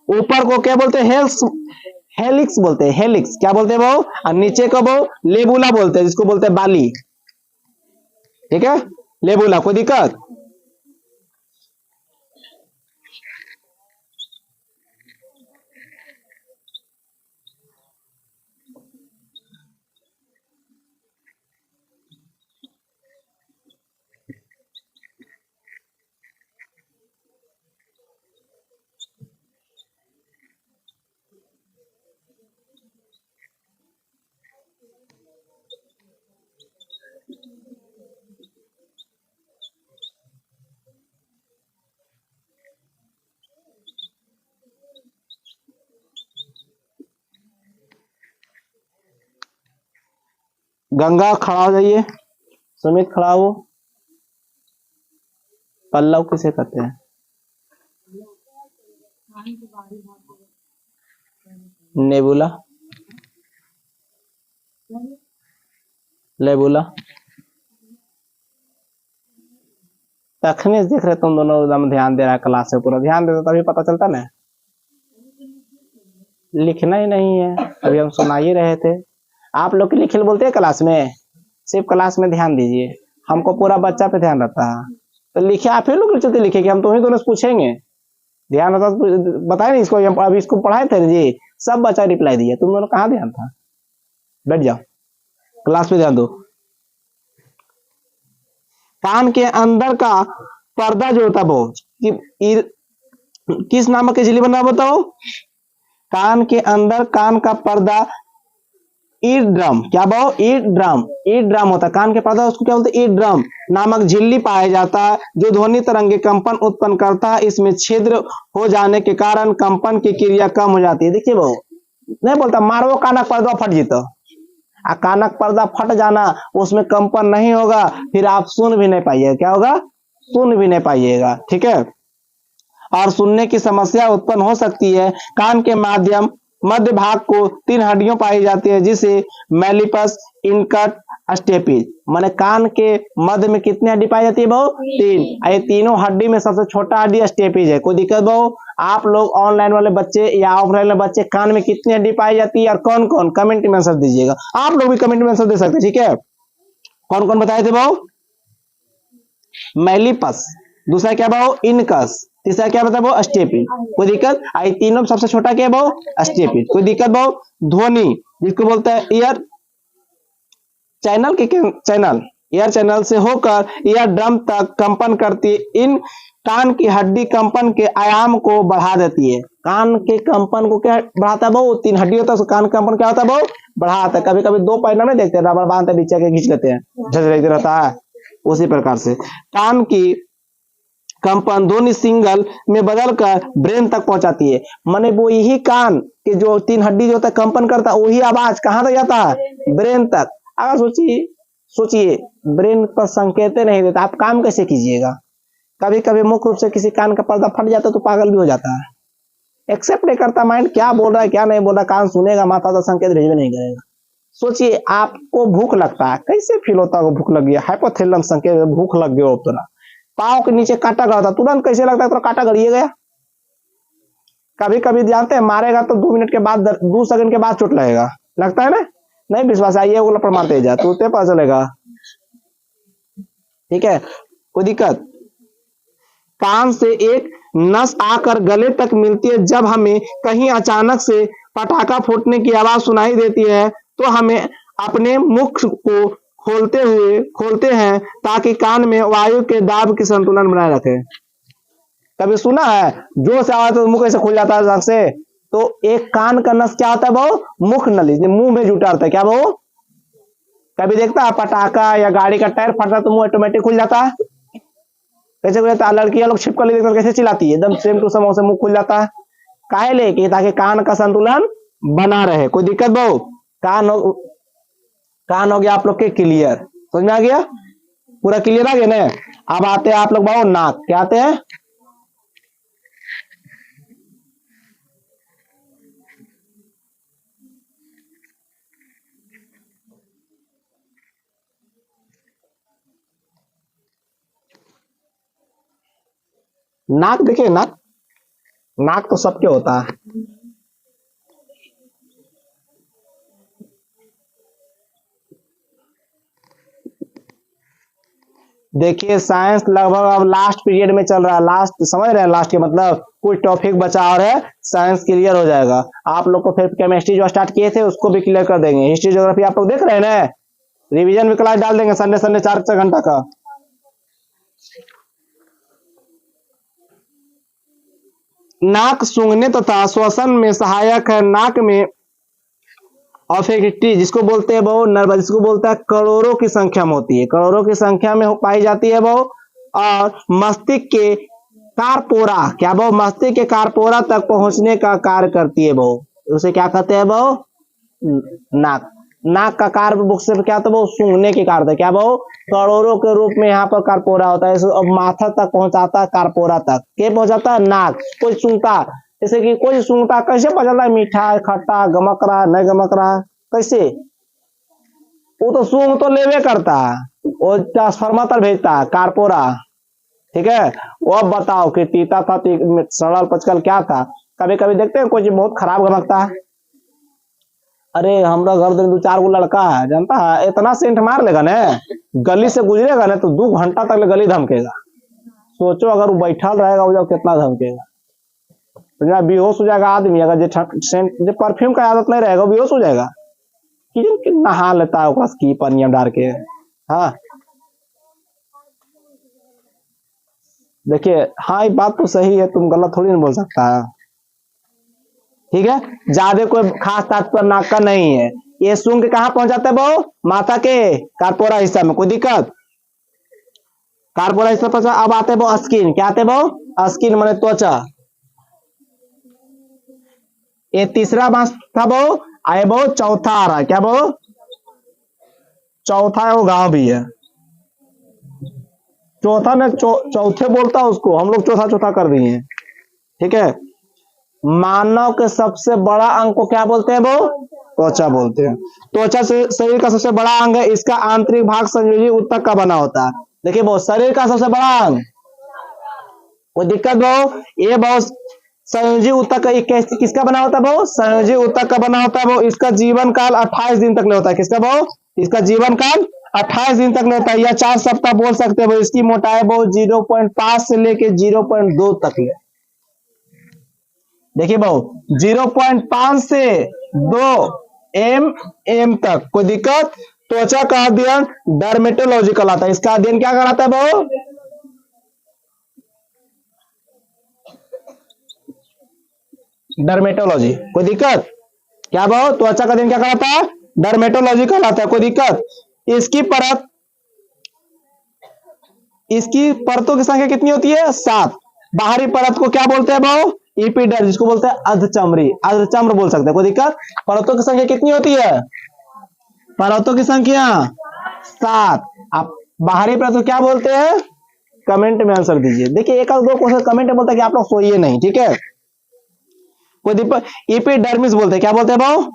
ऊपर को क्या बोलते हैं? हेलिक्स बोलते हैं। हेलिक्स क्या बोलते हैं भाव? और नीचे को भाव लेबुला बोलते हैं, जिसको बोलते हैं बाली। ठीक है, लेबुला। कोई दिक्कत? गंगा खड़ा हो जाइए। सुमित खड़ा हो। पल्लव किसे कहते हैं? नेबुला, लेबुला। तखने देख रहे तुम दोनों एकदम ध्यान दे रहा है क्लास से, पूरा ध्यान देते तभी पता चलता ना। लिखना ही नहीं है, अभी हम सुना ही रहे थे। आप लोग की लिखिल बोलते हैं क्लास में? सिर्फ क्लास में ध्यान दीजिए, हमको पूरा बच्चा पे ध्यान रहता है। तो लिखे आप ही लोग चलते लिखे कि हम तो ही दोनों से पूछेंगे। ध्यान रहता तो बताए नहीं इसको, अभी इसको पढ़ाए थे जी, सब बच्चा रिप्लाई दिया। तुम दोनों कहाँ ध्यान था? बैठ जाओ, क्लास में ध्यान दो। कान के अंदर का पर्दा जो होता है वो किस नामक झिल्ली बना बताओ? कान के अंदर कान का पर्दा ईर ड्रम। क्या भाव? ईर ड्रम। ईर ड्रम होता है कान के पर्दा, उसको क्या बोलते हैं? ईर ड्रम नामक झिल्ली पाया जाता है, जो ध्वनि तरंगे कंपन उत्पन्न करता है। इसमें छिद्र हो जाने के कारण कंपन की क्रिया कम हो जाती है। देखिए भाव, नहीं बोलता मारो कानक पर्दा फट जीतो। कानक पर्दा फट जाना, उसमें कंपन नहीं होगा, फिर आप सुन भी नहीं पाइएगा। क्या होगा? सुन भी नहीं पाइएगा। ठीक है, और सुनने की समस्या उत्पन्न हो सकती है। कान के माध्यम मध्य भाग को 3 हड्डियां पाई जाती है, जिसे मेलिपस, इनकट, स्टेपिज। माने कान के मध्य में कितनी हड्डी पाई जाती है भाऊ? 3। ये तीनों हड्डी में सबसे छोटा हड्डी स्टेपिज है। कोई दिक्कत भाऊ? आप लोग ऑनलाइन वाले बच्चे या ऑफलाइन वाले बच्चे, कान में कितनी हड्डी पाई जाती है और कौन कौन? कमेंट में आंसर दीजिएगा। आप लोग भी कमेंट में आंसर दे सकते हैं। ठीक है, कौन कौन बताए थे भाऊ? मेलिपस। दूसरा क्या भाऊ? इनकस। तीसरा क्या बता भाऊ? स्टेपिज। कोई दिक्कत? आई तीनों में सबसे छोटा क्या भाऊ? स्टेपिज। कोई दिक्कत भाऊ? ध्वनि जिसको बोलते हैं ईयर चैनल के चैनल, ईयर चैनल से होकर ईयर ड्रम तक कंपन करती है। इन कान की हड्डी कंपन के आयाम को बढ़ा देती है। कान के कंपन को क्या बढ़ाता है भाऊ? 3 हड्डी होता है, कान कंपन क्या होता है भाऊ? बढ़ाता है। कभी कभी 2 पैना में देखते हैं, रबड़ बांधते नीचे के खींच लेते हैं, झटक रहता है। उसी प्रकार से कान की कंपन ध्वनि सिंगल में बदलकर ब्रेन तक पहुंचाती है। माने वो यही कान के जो 3 हड्डी जो होता है कंपन करता है, वही आवाज कहां तक जाता है? ब्रेन तक। अगर सोचिए ब्रेन पर संकेत नहीं देता, आप काम कैसे कीजिएगा? कभी कभी मुख्य रूप से किसी कान का पर्दा फट जाता है तो पागल भी हो जाता है। एक्सेप्ट नहीं करता माइंड, क्या बोल रहा है क्या नहीं बोल रहा। कान सुनेगा, माथा तो संकेत भेजवे नहीं करेगा। सोचिए आपको भूख लगता है, कैसे फील होता है? भूख लग गया, हाइपोथैलेमस संकेत भूख लग गया तो ना, पाँव के नीचे कांटा गड़ा था, तुरंत कैसे लगता है तो कांटा गड़िए गया। कभी कभी जानते हैं मारेगा तो 2 मिनट के बाद, 2 सेकंड के बाद चोट लगेगा, लगता है ना? नहीं विश्वास आइए वो लपड़ मारते जा, तो पता चलेगा। ठीक है, कोई दिक्कत? कान से एक नस आकर गले तक मिलती है। जब हमें कहीं अचानक से पटाखा फूटने की आवाज सुनाई देती है तो हमें अपने मुख को खोलते हैं ताकि कान में वायु के दाब की संतुलन बनाए रखे। कभी सुना है? जोर से आवाज तो मुंह कैसे खुल जाता है अचानक से? तो एक कान का नस क्या होता है वो? मुख नली, मुंह में जुटा होता है क्या वो? कभी देखता है पटाखा या गाड़ी का टायर फटता तो मुंह ऑटोमेटिक खुल जाता है? कैसे खुल जाता है? लड़कियां लोग छिपकली देखकर कैसे चिल्लाती है? एकदम सेम टू सेम से मुंह खुल जाता है। काहे लेके? ताकि कान का संतुलन बना रहे। कोई दिक्कत बहु? कान हो गया आप लोग के क्लियर, समझ में आ गया? पूरा क्लियर आ गया ना? अब आते हैं आप लोग बहु नाक, क्या आते हैं? नाक देखिए, नाक, नाक तो सबके होता है। देखिए साइंस लगभग अब लास्ट पीरियड में चल रहा है। लास्ट समझ रहे हैं? लास्ट के मतलब कुछ टॉपिक बचा और है, साइंस क्लियर हो जाएगा। आप लोग को फिर केमिस्ट्री जो स्टार्ट किए थे उसको भी क्लियर कर देंगे। हिस्ट्री ज्योग्राफी आप लोग देख रहे हैं ना? रिवीजन भी क्लास डाल देंगे संडे संडे 4 घंटा का। नाक सूंघने तथा श्वसन में सहायक है। नाक में ऑफेक्टी जिसको बोलते हैं वो नर्वस, जिसको बोलता है करोड़ों की संख्या में होती है, करोड़ों की संख्या में पाई जाती है वो। और मस्तिष्क के कारपोरा, क्या वो? मस्तिष्क के कारपोरा तक पहुंचने का कार्य करती है वो। उसे क्या कहते हैं वो? नाक। नाक का कार्य बुक से क्या था वो? सूंघने के कार्य था। क्या वो? करोड़ों के रूप में यहाँ पर कारपोरा होता है। अब माथा तक पहुंचाता है, कारपोरा तक के पहुंचाता है नाक। कोई सूंघता, जैसे कि कोई सूंघता कैसे पता चलता है? मीठा, खट्टा, गमक रहा, नहीं गमक रहा, कैसे? वो तो सूंघ तो लेवे करता है, वो ट्रांसफार्मर तक भेजता है, कारपोरा। ठीक है, वो अब बताओ कि तीता था, सरल पचकल क्या था? कभी कभी देखते हैं कोई चीज बहुत खराब गमकता है। अरे हमारा घर दो 4 गो लड़का है, जानता है इतना सेंट मार लेगा ना, गली से गुजरेगा ना तो 2 घंटा तक गली धमकेगा। सोचो अगर वो बैठा रहेगा वो जब कितना धमकेगा। तो बेहोश हो जाएगा आदमी, अगर जो परफ्यूम का आदत नहीं रहेगा बेहोश हो जाएगा। कि नहा लेता है की पनिया डाल के। हाँ देखिए, हाँ ये बात तो सही है, तुम गलत थोड़ी नहीं बोल सकता है। ठीक है, ज्यादा कोई खास तात्पर्य नाक का नहीं है। ये सूंघ के कहाँ पहुंचाता है वो? माथा के कारपोरा हिस्सा में। कोई दिक्कत? कारपोरा हिस्सा पहुंचा। अब आते हैं वो स्किन, क्या आते हैं वो? स्किन माने त्वचा। ये तीसरा मास था वो, आए वो चौथा आ रहा है। क्या वो? चौथा है वो, गांव भी है। चौथा में चौथे बोलता है उसको, हम लोग चौथा चौथा कर दिए। ठीक है, मानव के सबसे बड़ा अंग को क्या बोलते हैं वो? त्वचा बोलते हैं। त्वचा से शरीर का सबसे बड़ा अंग है। इसका आंतरिक भाग संयोजी ऊतक का बना होता है। देखिए वो शरीर का सबसे बड़ा अंग, कोई दिक्कत वो? ये बहुत संयोजी ऊतक का किसका बना होता है वो? संयोजी ऊतक का बना होता है वो। इसका जीवन काल 28 दिन तक ले होता है। किसका वो? इसका जीवन काल 28 दिन तक ले होता है, या 4 सप्ताह बोल सकते हैं वो। इसकी मोटाई वो 0.5 से लेके 0.2 तक ले। देखिए बहु 0.5 से 2 एम तक। कोई दिक्कत? त्वचा का अध्ययन डर्मेटोलॉजी कहलाता है। इसका अध्ययन क्या कराता है बहु? डर्मेटोलॉजी। कोई दिक्कत? क्या बहु? त्वचा का अध्ययन क्या कराता है? डर्मेटोलॉजी कहलाता है। कोई दिक्कत? इसकी परत, इसकी परतों की संख्या कितनी होती है? 7। बाहरी परत को क्या बोलते हैं बहु? इपिडर्मिस, जिसको बोलते हैं अर्धचमड़ी, अर्धचम्र बोल सकते हैं। कोई दिक्कत? परतों की संख्या कितनी होती है? परतों की संख्या 7। आप बाहरी परत को क्या बोलते हैं? कमेंट में आंसर दीजिए। देखिए एक दो क्वेश्चन कमेंट में बोलता है कि आप लोग सोइए नहीं। ठीक है, कोई दिक्कत? इपिडर्मिस बोलते हैं। क्या बोलते हैं भाव?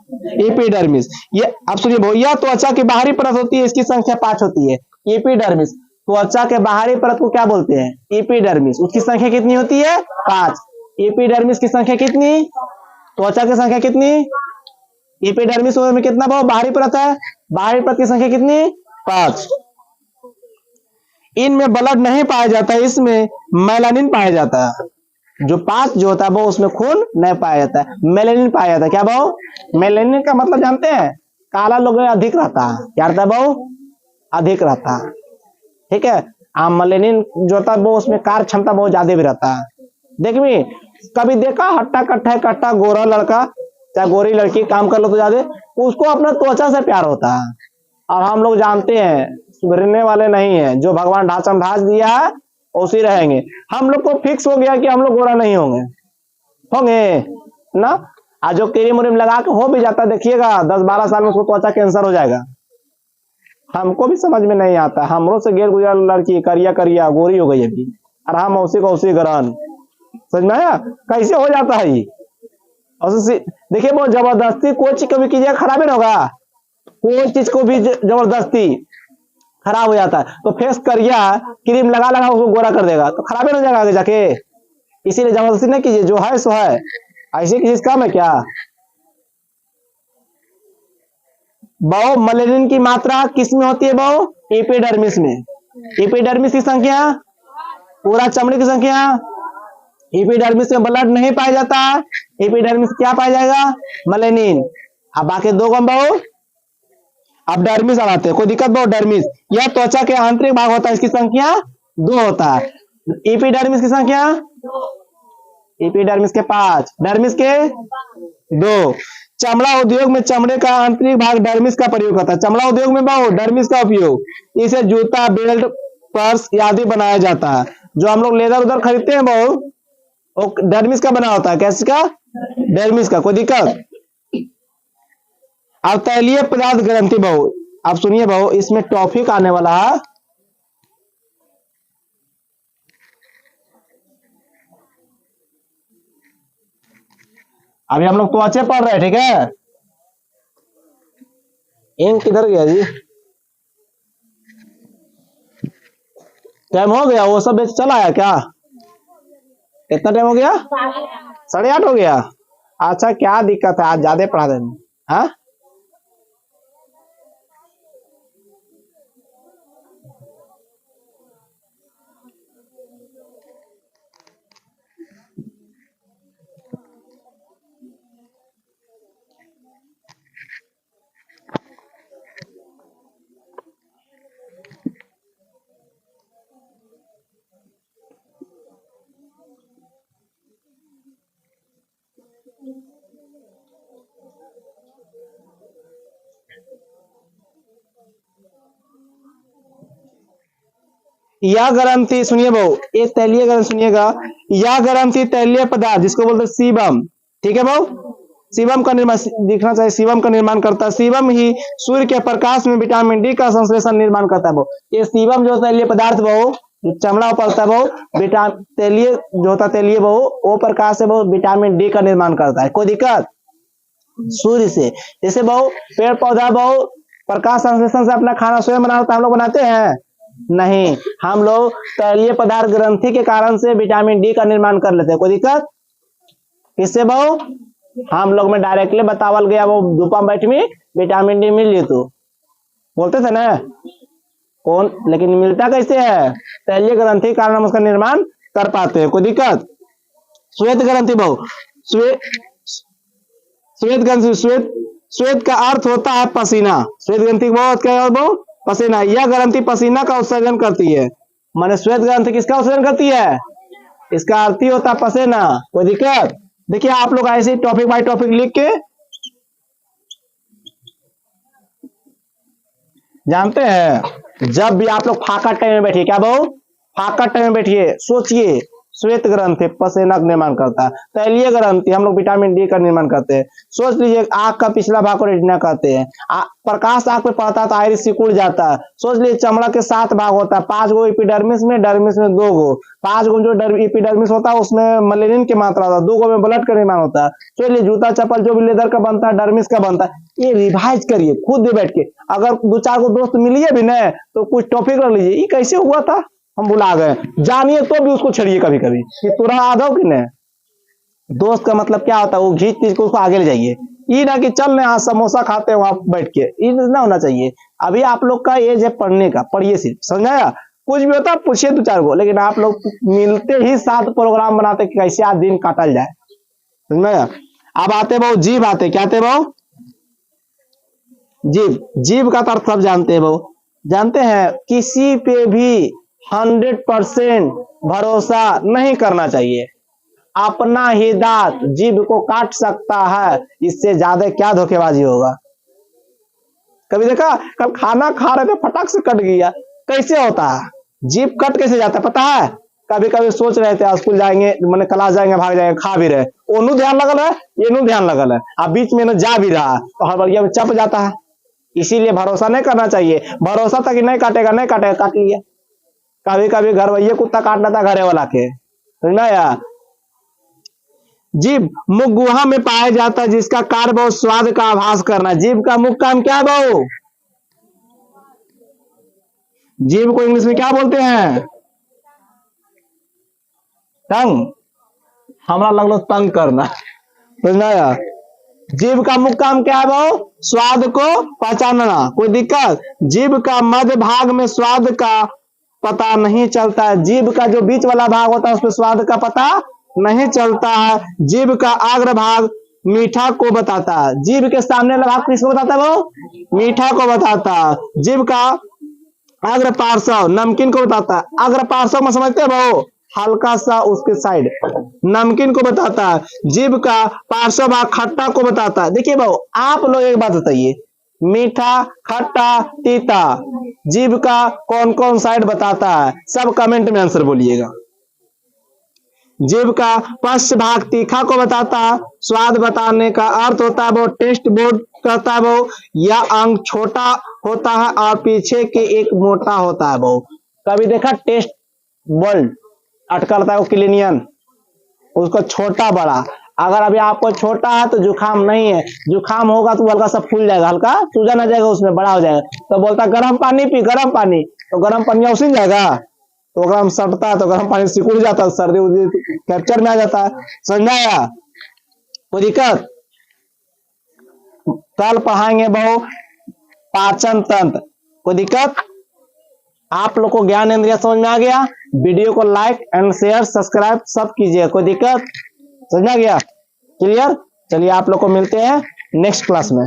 इपिडर्मिस। ये आप सुनिए भाव, यह त्वचा की बाहरी परत होती है, इसकी संख्या 5 होती है। इपिडर्मिस, त्वचा के बाहरी परत को क्या बोलते हैं? इपिडर्मिस। उसकी संख्या कितनी होती है? 5। एपिडर्मिस की संख्या कितनी? त्वचा की संख्या कितनी? एपिडर्मिस में कितना भाव बाहरी परत है? बाहरी परत की संख्या कितनी? 5। इनमें ब्लड नहीं पाया जाता, इसमें मेलानिन पाया जाता है। जो 5 जो होता है वो उसमें खून नहीं पाया जाता है, मेलानिन पाया जाता है। क्या भाव? मेलानिन का मतलब जानते हैं? काला लोग में अधिक रहता है। क्या रहता है भाव? अधिक रहता है। ठीक है, मेलानिन जो होता है वो उसमें कार्य क्षमता बहुत ज्यादा भी रहता है। देखिए कभी देखा हट्टा कट्टा कट्टा गोरा लड़का चाहे गोरी लड़की काम कर लो तो ज्यादा उसको अपना त्वचा से प्यार होता है। और हम लोग जानते हैं सुधरने वाले नहीं है, जो भगवान ढांचम ढांच दिया है उसी रहेंगे। हम लोग को फिक्स हो गया कि हम लोग गोरा नहीं होंगे, होंगे ना। आज जो क्रीम उरीम लगा के हो भी जाता देखिएगा 10-12 साल में उसको त्वचा कैंसर हो जाएगा। हमको भी समझ में नहीं आता, हमरो से गेर गुजर लड़की करिया करिया गोरी हो गई अभी और हम उसी को उसी ग्रहण, समझ में आया कैसे हो जाता है ये। और देखिए वो जबरदस्ती कोई चीज कभी कीजिएगा खराब नहीं होगा, कोई चीज को भी जबरदस्ती खराब हो जाता है। तो फेस करिया क्रीम लगा लगा उसको गोरा कर देगा तो खराब ही हो जाएगा आगे जाके। इसीलिए जबरदस्ती नहीं कीजिए, जो है सो है। ऐसे किसी काम है क्या। बहु मेलेनिन की मात्रा किस में होती है बहु, एपिडर्मिस में। एपिडर्मिस की संख्या पूरा चमड़ी की संख्या, एपिडर्मिस में ब्लड नहीं पाया जाता, एपिडर्मिस क्या पाया जाएगा, मेलेनिन। अब बाकी दो कम बहु, अब डर्मिस आते हैं, कोई दिक्कत बहु। डर्मिस यह त्वचा के आंतरिक भाग होता है, इसकी संख्या 2 होता है। एपिडर्मिस की संख्या, एपिडर्मिस के 5, डर्मिस के 2। चमड़ा उद्योग में चमड़े का आंतरिक भाग डर्मिस का प्रयोग होता है। चमड़ा उद्योग में बहु डर्मिस का उपयोग, इसे जूता बेल्ट पर्स आदि बनाया जाता है। जो हम लोग लेदर उधर खरीदते हैं बहु वो डर्मिस का बना होता है। कैसे का, डर्मिस का। कोई दिक्कत। अब तैलीय पदार्थ ग्रंथि बहु, अब सुनिए बहु इसमें टॉपिक आने वाला है। अभी हम लोग त्वचा पढ़ रहे हैं, ठीक है। इंक किधर गया जी, टाइम हो गया, वो सब चला आया क्या, कितना टाइम हो गया, 8:30 हो गया। अच्छा क्या दिक्कत है, आज ज्यादा पढ़ा देंगे। हाँ यह ग्रंथि सुनिए बहु, एक तैलीय ग्रंथि सुनिएगा। यह ग्रंथि तैलीय पदार्थ जिसको बोलते हैं सीबम, ठीक है बहु, सीबम का निर्माण दिखना चाहिए, सीबम का निर्माण करता है। सीबम ही सूर्य के प्रकाश में विटामिन डी का संश्लेषण निर्माण करता है बहु। ये सीबम जो तैलीय पदार्थ बहु, जो चमड़ा पड़ता है बहु, विटामिन तैलीय जो होता है तैलीय बहु, वो प्रकाश से बहु विटामिन डी का निर्माण करता है। कोई दिक्कत, सूर्य से। जैसे बहु पेड़ पौधा बहु प्रकाश संश्लेषण से अपना खाना स्वयं बनाता है, हम लोग बनाते हैं नहीं, हम लोग तैलीय पदार्थ ग्रंथि के कारण से विटामिन डी का निर्माण कर लेते हैं। कोई दिक्कत। किससे बहु, हम लोग में डायरेक्टली बतावल गया वो धूपा बैठ में विटामिन डी मिल तो बोलते थे ना कौन, लेकिन मिलता कैसे है, तैलीय ग्रंथि के कारण हम उसका निर्माण कर पाते हैं। कोई दिक्कत। श्वेत ग्रंथि बहु, श्वेत ग्रंथि, श्वेत का अर्थ होता है पसीना। श्वेत ग्रंथि बहुत क्या है बहु, पसीना। यह ग्रंथि पसीना का उत्सर्जन करती है, माने श्वेत ग्रंथि किसका उत्सर्जन करती है, इसका अर्थ ही होता है पसीना। कोई दिक्कत। देखिए आप लोग ऐसे टॉपिक बाय टॉपिक लिख के जानते हैं, जब भी आप लोग फाका टाइम में बैठिए, क्या बहु, फाका टाइम में बैठिए, सोचिए श्वेत ग्रंथि पसीना का निर्माण करता है, तैलीय ग्रंथि हम लोग विटामिन डी का निर्माण करते हैं। सोच लीजिए आंख का पिछला भाग को रेटिना कहते हैं, प्रकाश आंख पे पड़ता है तो आइरिस सिकुड़ जाता है। सोच लीजिए चमड़ा के 7 भाग होता है, 5 गो एपिडर्मिस में, डर्मिस में 2 गो, 5 गो जो एपिडर्मिस होता है उसमें मेलेनिन की मात्रा होता है, 2 गो में ब्लड का निर्माण होता है। सोच लीजिए जूता चप्पल जो भी लेदर का बनता है डर्मिस का बनता है। ये रिवाइज करिए खुद भी बैठ के, अगर 2-4 गो दोस्त मिलिए भी ना तो कुछ टॉपिक रख लीजिए, ये कैसे हुआ था हम भुला गए, जानिए तो भी उसको छेड़िए कभी कभी, ये तुरंत आधा कि नहीं। दोस्त का मतलब क्या होता है, वो घींच तीज को उसको आगे ले जाइए, ये ना कि चल रहे समोसा खाते हैं वहां बैठ के, ये ना होना चाहिए। अभी आप लोग का एज है पढ़ने का, पढ़िए सिर्फ, समझाया। कुछ भी होता है पूछिए 2-4 गो, लेकिन आप लोग मिलते ही साथ प्रोग्राम बनाते कि कैसे आज दिन काटल जाए, समझाया। अब आते बहु जीव, आते क्या आते बहु, जीव। जीव का अर्थ सब जानते हैं बहु, जानते हैं किसी पे भी 100% भरोसा नहीं करना चाहिए। अपना ही दांत जीभ को काट सकता है, इससे ज्यादा क्या धोखेबाजी होगा। कभी देखा, कल खाना खा रहे थे फटक से कट गया, कैसे होता है, जीभ कट कैसे जाता है पता है। कभी कभी सोच रहे थे स्कूल जाएंगे, मैंने क्लास जाएंगे, भाग जाएंगे, खा भी रहे, ओनू ध्यान लगल है, ये नू ध्यान लगल है, अब बीच में ना जा भी रहा है तो हड़बड़िया में चप जाता है। इसीलिए भरोसा नहीं करना चाहिए, भरोसा था कि नहीं काटेगा, नहीं काटेगा, काट लिया। कभी कभी घर वही कुत्ता काट लेता घरे वाला के, समझना यार। जीभ मुख गुहा में पाया जाता है, जिसका कार्य बहुत स्वाद का आभास करना। जीभ का मुख्य काम क्या है बहु, जीभ को इंग्लिश में क्या बोलते हैं, टंग। हमारा लगलो तंग करना, समझना यार। जीभ का मुख्य काम क्या है बहु, स्वाद को पहचानना। कोई दिक्कत, जीभ का मध्य भाग में स्वाद का पता नहीं चलता है, जीभ का जो बीच वाला भाग होता है उसमें स्वाद का पता नहीं चलता है। जीभ का अग्र भाग मीठा को बताता है, जीभ के सामने वाला भाग किसको बताता है वो, मीठा को बताता है। जीभ का अग्र पार्श्व नमकीन को बताता है, अग्र पार्श्व में समझते हैं वो, हल्का सा उसके साइड नमकीन को बताता है। जीभ का पार्श्व भाग खट्टा को बताता है। देखिए भाऊ, आप लोग एक बात बताइए, मीठा, खट्टा, तीता, जीभ का कौन कौन साइड बताता है, सब कमेंट में आंसर बोलिएगा। जीभ का पश्च भाग तीखा को बताता है, स्वाद बताने का अर्थ होता है वो टेस्ट बोर्ड करता है वो, यह अंग छोटा होता है और पीछे के एक मोटा होता है वो। कभी देखा टेस्ट बोल्ड अटका रहता है वो क्लिनियन, उसको छोटा बड़ा। अगर अभी आपको छोटा है तो जुखाम नहीं है, जुखाम होगा तो हल्का सा फूल जाएगा, हल्का सूजन आ जाएगा, उसमें बड़ा हो जाएगा। तो बोलता गर्म पानी पी, गर्म पानी, तो गर्म पानी उसीन जाएगा, तो अगर हम सटता है तो गर्म पानी सिकुड़ जाता है, सर्दी उर्दी कैप्चर में आ जाता है, समझाया। कोई दिक्कत, कल पढ़ाएंगे बहु पाचन तंत्र। कोई दिक्कत, आप लोग को ज्ञान इंद्रिय समझ में आ गया। वीडियो को लाइक एंड शेयर सब्सक्राइब सब कीजिए। कोई दिक्कत, समझ में आ गया, क्लियर। चलिए आप लोग को मिलते हैं नेक्स्ट क्लास में।